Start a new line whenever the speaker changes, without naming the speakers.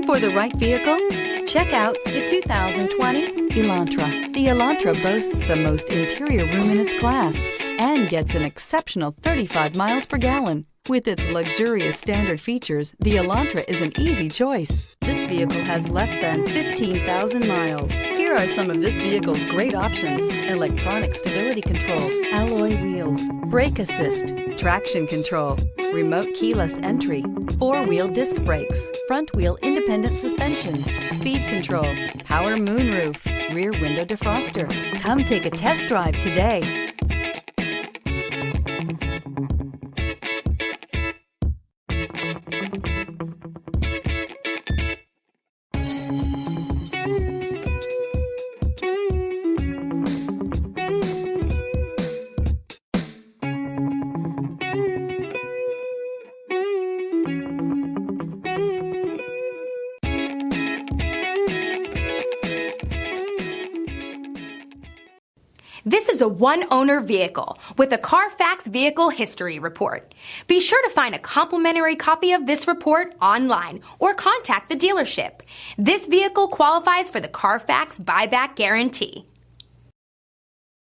For the right vehicle, check out the 2020 Elantra. The Elantra boasts the most interior room in its class and gets an exceptional 35 miles per gallon. With its luxurious standard features, the Elantra is an easy choice. This vehicle has less than 15,000 miles. Here are some of this vehicle's great options: electronic stability control, alloy wheels, brake assist, traction control, remote keyless entry, four-wheel disc brakes, front-wheel independent suspension, speed control, power moonroof, rear window defroster. Come take a test drive today.
This is a one-owner vehicle with a CARFAX Vehicle History Report. Be sure to find a complimentary copy of this report online or contact the dealership. This vehicle qualifies for the CARFAX Buyback Guarantee.